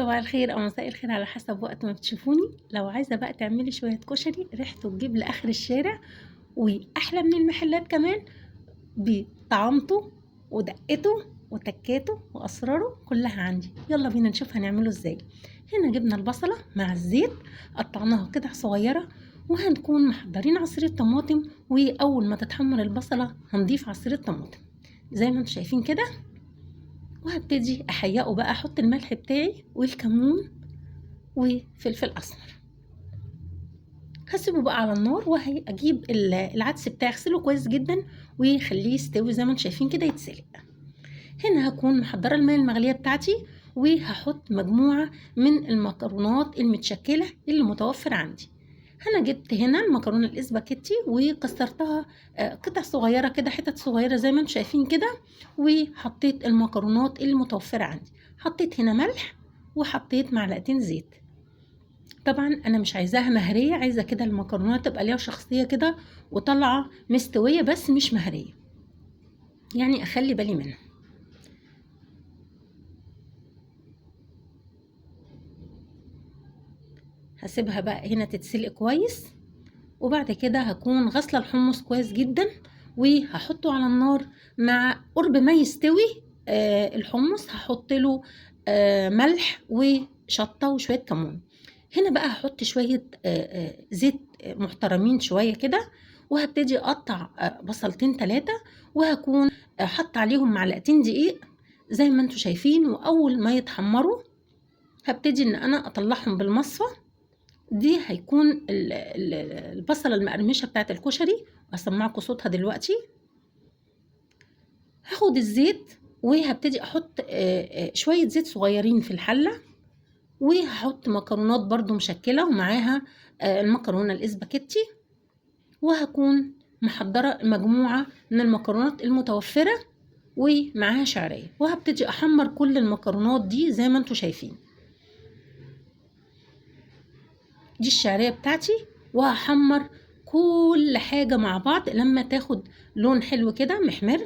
صباح الخير أو مساء الخير على حسب وقت ما بتشوفوني. لو عايزة بقى تعملي شوية كشري ريحته تجيب لآخر الشارع وأحلى من المحلات كمان، بطعامته ودقته وتكاته وأسراره كلها عندي. يلا بينا نشوف هنعمله ازاي. هنا جبنا البصلة مع الزيت، قطعناها قطع صغيرة، وهنكون محضرين عصير الطماطم. وأول ما تتحمر البصلة هنضيف عصير الطماطم زي ما انتم شايفين كده، وهبتدي احيقه بقى، احط الملح بتاعي والكمون وفلفل اسمر. هسيبه بقى على النار وهجيب العدس بتاعي اغسله كويس جدا وخليه يستوي زي ما انتم شايفين كده يتسلق. هنا هكون محضره الماء المغليه بتاعتي، وهحط مجموعه من المكرونات المتشكله اللي متوفر عندي. انا جبت هنا المكرونه الاسباجيتي وكسرتها قطع صغيره كده، حتت صغيره زي ما انتم شايفين كده، وحطيت المكرونات اللي متوفره عندي. حطيت هنا ملح وحطيت معلقتين زيت. طبعا انا مش عايزاها مهريه، عايزه كده المكرونات تبقى ليها شخصيه كده وطالعه مستويه بس مش مهريه، يعني اخلي بالي منها. هسيبها بقى هنا تتسلق كويس، وبعد كده هكون غسله الحمص كويس جدا وهحطه على النار. مع قرب ما يستوي الحمص هحط له ملح وشطه وشويه كمون. هنا بقى هحط شويه زيت محترمين شويه كده، وهبتدي اقطع بصلتين 3، وهكون حط عليهم معلقتين دقيق زي ما انتم شايفين. واول ما يتحمروا هبتدي ان انا اطلعهم بالمصفى. دي هيكون البصلة المقرمشة بتاعت الكشري، هسمعكم صوتها دلوقتي. هاخد الزيت وهبتدي احط شوية زيت صغيرين في الحلة، وهحط مكرونات برضو مشكلة ومعاها المكرونة الاسباجيتي، وهكون محضرة مجموعة من المكرونات المتوفرة ومعاها شعرية، وهبتدي احمر كل المكرونات دي زي ما انتم شايفين. دي الشعرية بتاعتي، وهحمر كل حاجة مع بعض لما تاخد لون حلو كده محمر.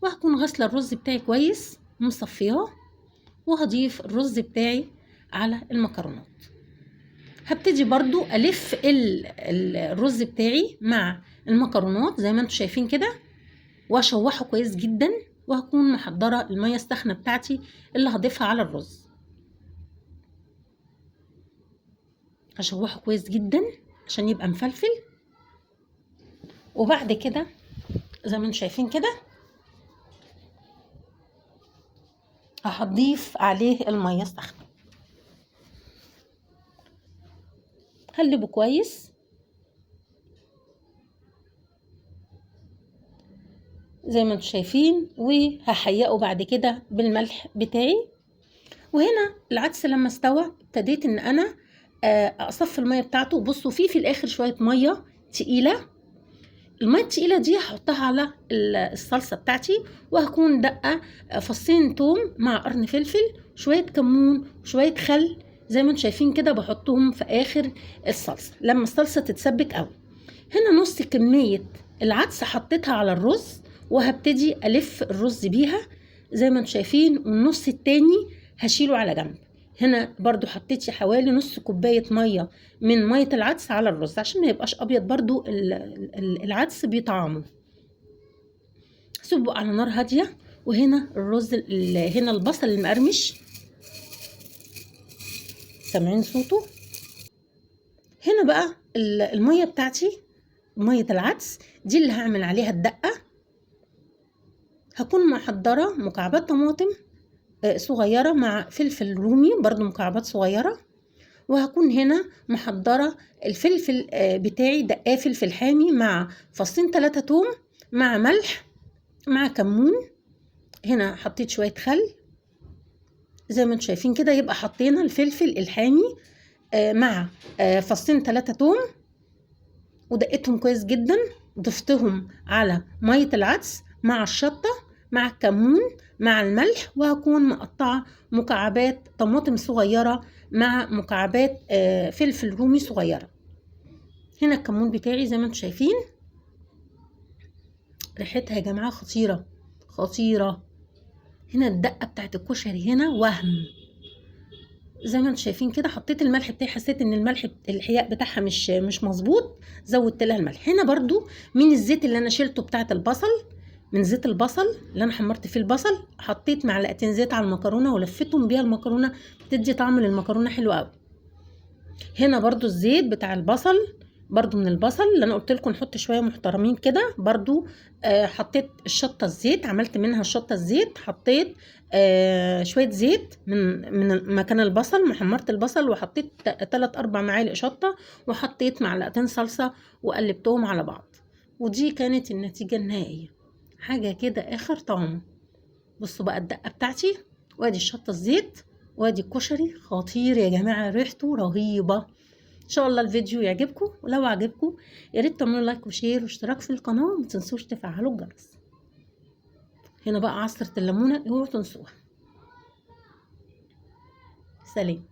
وهكون غسلة الرز بتاعي كويس مصفياه، وهضيف الرز بتاعي على المكرونات. هبتدي برضو ألف الرز بتاعي مع المكرونات زي ما انتم شايفين كده، واشوحه كويس جدا. وهكون محضرة المية السخنة بتاعتي اللي هضيفها على الرز. هشوحه كويس جدا عشان يبقى مفلفل. وبعد كده زي ما انتم شايفين كده هضيف عليه المية السخنة، هقلبه كويس زي ما انتم شايفين، وهحيقه بعد كده بالملح بتاعي. وهنا العدس لما استوى ابتديت ان انا اصفي المية بتاعته. بصوا في الاخر شوية مية تقيلة، المية التقيلة دي هحطها على الصلصة بتاعتي، وهكون دقة فصين توم مع قرن فلفل، شوية كمون وشوية خل زي ما انتم شايفين كده، بحطهم في اخر الصلصة لما الصلصة تتسبك قوي. هنا نص كمية العدس حطيتها على الرز، وهبتدي الف الرز بيها زي ما انتم شايفين، والنص التاني هشيله على جنب. هنا برضو حطيتي حوالي نص كوباية مية من مية العدس على الرز عشان ما يبقاش ابيض، برضو العدس بيطعمه. سيبه على نار هادية. وهنا الرز هنا البصل المقرمش سامعين صوته. هنا بقى المية بتاعتي، مية العدس دي اللي هعمل عليها الدقة. هكون محضرة مكعبات طماطم صغيرة مع فلفل رومي برضو مكعبات صغيرة، وهكون هنا محضرة الفلفل بتاعي دقاه فلفل حامي مع فصين 3 توم مع ملح مع كمون. هنا حطيت شوية خل زي ما انتم شايفين كده، يبقى حطينا الفلفل الحامي مع فصين 3 توم ودقتهم كويس جدا. ضفتهم على مية العدس مع الشطة مع الكمون مع الملح، وهكون مقطعة مكعبات طماطم صغيرة مع مكعبات فلفل رومي صغيرة. هنا الكمون بتاعي زي ما انتم شايفين، ريحتها يا جماعة خطيرة خطيرة. هنا الدقة بتاعت الكشري هنا وهم. زي ما انتم شايفين كده حطيت الملح بتاعي، حسيت ان الملح الحياء بتاعها مش مظبوط، زودت لها الملح. هنا برضو من الزيت اللي انا شيلته بتاعت البصل، من زيت البصل اللي انا حمرت فيه البصل، حطيت معلقتين زيت على المكرونه ولفتهم بيها المكرونه، بتدي طعم للمكرونه حلو قوي. هنا برضو الزيت بتاع البصل، برضو من البصل اللي انا قلت لكم نحط شويه محترمين كده. برضو حطيت الشطه الزيت، عملت منها الشطه الزيت، حطيت شويه زيت من مكان البصل، محمرت البصل وحطيت 3-4 معالق شطه، وحطيت معلقتين صلصه وقلبتهم على بعض. ودي كانت النتيجه النهائيه، حاجه كده اخر طعم. بصوا بقى الدقه بتاعتي، وادي الشطه الزيت، وادي الكشري خطير يا جماعه، ريحته رهيبه. ان شاء الله الفيديو يعجبكم، ولو عجبكم يا ريت تعملوا لايك وشير واشتراك في القناه، وما تنسوش تفعلوا الجرس. هنا بقى عصرة الليمونه، اوعوا تنسوها. سلام.